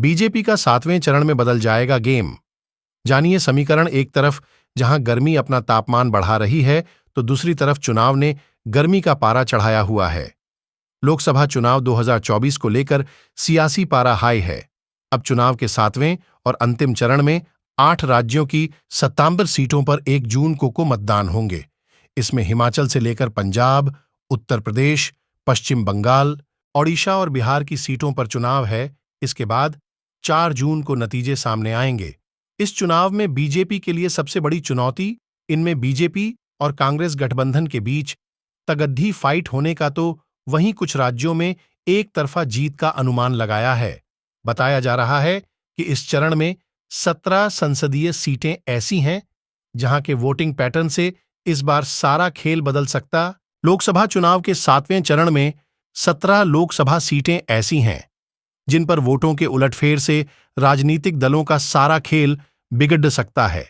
BJP का 7वें चरण में बदल जाएगा गेम। जानिए समीकरण। एक तरफ जहां गर्मी अपना तापमान बढ़ा रही है, तो दूसरी तरफ चुनाव ने गर्मी का पारा चढ़ाया हुआ है। लोकसभा चुनाव 2024 को लेकर सियासी पारा हाई है। अब चुनाव के 7वें और अंतिम चरण में 8 राज्यों की 57 सीटों पर 1 जून को मतदान होंगे। इसमें हिमाचल से लेकर पंजाब, उत्तर प्रदेश, पश्चिम बंगाल, ओडिशा और बिहार की सीटों पर चुनाव है। इसके बाद 4 जून को नतीजे सामने आएंगे। इस चुनाव में बीजेपी के लिए सबसे बड़ी चुनौती, इनमें बीजेपी और कांग्रेस गठबंधन के बीच तगड्डी फाइट होने का, तो वहीं कुछ राज्यों में एक तरफा जीत का अनुमान लगाया है। बताया जा रहा है कि इस चरण में 17 संसदीय सीटें ऐसी हैं जहां के वोटिंग पैटर्न से इस बार सारा खेल बदल सकता। लोकसभा चुनाव के 7वें चरण में 17 लोकसभा सीटें ऐसी हैं जिन पर वोटों के उलटफेर से राजनीतिक दलों का सारा खेल बिगड़ सकता है।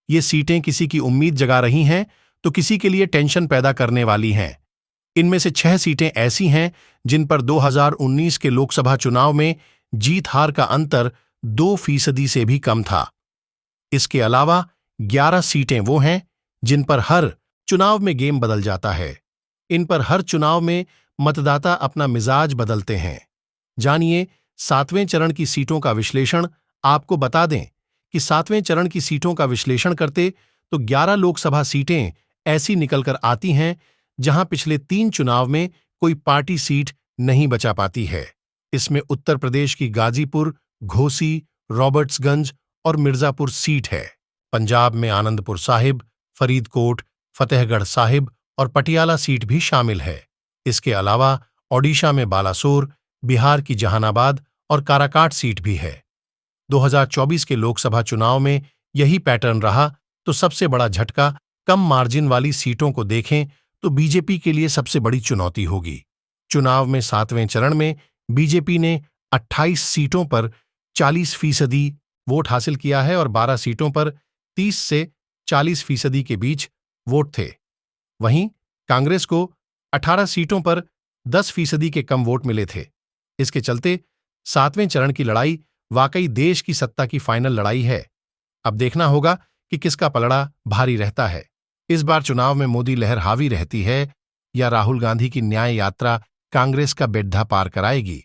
ये सीटें किसी की उम्मीद जगा रही हैं तो किसी के लिए टेंशन पैदा करने वाली हैं। इनमें से 6 सीटें ऐसी हैं जिन पर 2019 के लोकसभा चुनाव में जीत हार का अंतर 2% से भी कम था। इसके अलावा 11 सीटें वो हैं जिन पर हर चुनाव में गेम बदल जाता है। इन पर हर चुनाव में मतदाता अपना मिजाज बदलते हैं। जानिए 7वें चरण की सीटों का विश्लेषण। आपको बता दें कि 7वें चरण की सीटों का विश्लेषण करते तो 11 लोकसभा सीटें ऐसी निकलकर आती हैं जहां पिछले 3 चुनाव में कोई पार्टी सीट नहीं बचा पाती है। इसमें उत्तर प्रदेश की गाजीपुर, घोसी, रॉबर्ट्सगंज और मिर्जापुर सीट है। पंजाब में आनंदपुर साहिब, फरीदकोट, फतेहगढ़ साहिब और पटियाला सीट भी शामिल है। इसके अलावा ओडिशा में बालासोर, बिहार की जहानाबाद और काराकाट सीट भी है। 2024 के लोकसभा चुनाव में यही पैटर्न रहा तो सबसे बड़ा झटका कम मार्जिन वाली सीटों को देखें तो बीजेपी के लिए सबसे बड़ी चुनौती होगी। चुनाव में 7वें चरण में बीजेपी ने 28 सीटों पर 40% वोट हासिल किया है और 12 सीटों पर 30 से 40% के बीच वोट थे। वहीं कांग्रेस को 18 सीटों पर 10% के कम वोट मिले थे। इसके चलते 7वें चरण की लड़ाई वाकई देश की सत्ता की फाइनल लड़ाई है। अब देखना होगा कि किसका पलड़ा भारी रहता है। इस बार चुनाव में मोदी लहर हावी रहती है या राहुल गांधी की न्याय यात्रा कांग्रेस का बेड्ढा पार कराएगी।